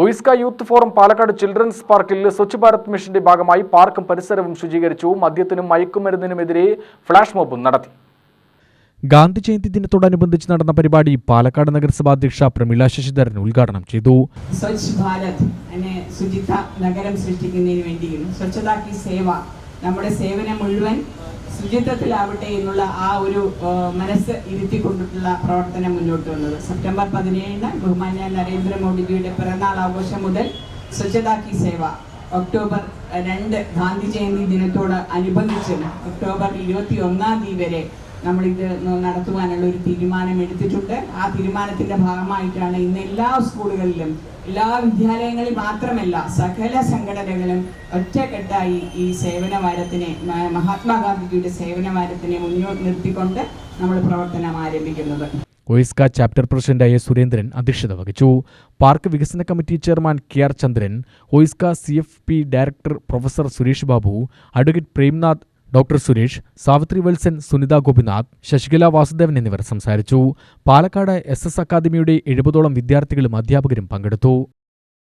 OISCA youth forum Palakkad children's പാർക്കിൽ സ്വച്ഛ് ഭാരത് മിഷന്റെ ഭാഗമായി പാർക്കും പരിസരവും ശുചീകരിച്ചു. മദ്യത്തിനും മയക്കുമരുന്നിനുമെതിരെ ഫ്ലാഷ് മോബും നടത്തി. ഗാന്ധി ജയന്തി ദിനത്തോടനുബന്ധിച്ച് നടന്ന പരിപാടി പാലക്കാട് നഗരസഭാ അധ്യക്ഷ പ്രമീള ശശിധരൻ ഉദ്ഘാടനം ചെയ്തു. സ്വച്ഛ് ഭാരത് ശുചിത്വ നഗരം സൃഷ്ടിക്കുന്നതിന് വേണ്ടിയും സ്വച്ഛതാ കി സേവ, നമ്മുടെ സേവനം മുഴുവൻ ശുചിത്വത്തിലാവട്ടെ എന്നുള്ള ആ ഒരു മനസ്സ് ഇരുത്തിക്കൊണ്ടിട്ടുള്ള പ്രവർത്തനം മുന്നോട്ട് വന്നത്. സെപ്റ്റംബർ 17 ബഹുമാന്യ നരേന്ദ്രമോദിജിയുടെ പിറന്നാൾ ആഘോഷം മുതൽ സ്വച്ഛതാ കി സേവ, ഒക്ടോബർ 2 ഗാന്ധി ജയന്തി ദിനത്തോട് അനുബന്ധിച്ച് ഒക്ടോബർ 21 വരെ നമ്മളിത് നടത്തുവാനുള്ള ഒരു തീരുമാനം എടുത്തിട്ടുണ്ട്. ആ തീരുമാനത്തിന്റെ ഭാഗമായിട്ടാണ് ഇന്ന് എല്ലാ സ്കൂളുകളിലും, എല്ലാ വിദ്യാലയങ്ങളിൽ മാത്രമല്ല സകല സംഘടനകളും ഒറ്റക്കെട്ടായി ഈ സേവനവാരത്തിനെ, മഹാത്മാഗാന്ധിജിയുടെ സേവനവാരത്തിനെ മുന്നോട്ട് നിർത്തിക്കൊണ്ട് നമ്മൾ പ്രവർത്തനം ആരംഭിക്കുന്നത്. ഒയിസ്ക ചാപ്റ്റർ പ്രസിഡന്റായ സുരേന്ദ്രൻ അധ്യക്ഷത വഹിച്ചു. പാർക്ക് വികസന committee chairman KR Chandran, OISCA CFP director professor Suresh Babu, advocate Premnath, doctor Suresh, Savitri Valsan, Sunitha Gopinath, Sasikala Vasudevan എന്നിവർ സംസാരിച്ചു. പാലക്കാട് SS അക്കാദമിയുടെ 70ഓളം വിദ്യാർത്ഥികളും അധ്യാപകരും പങ്കെടുത്തു.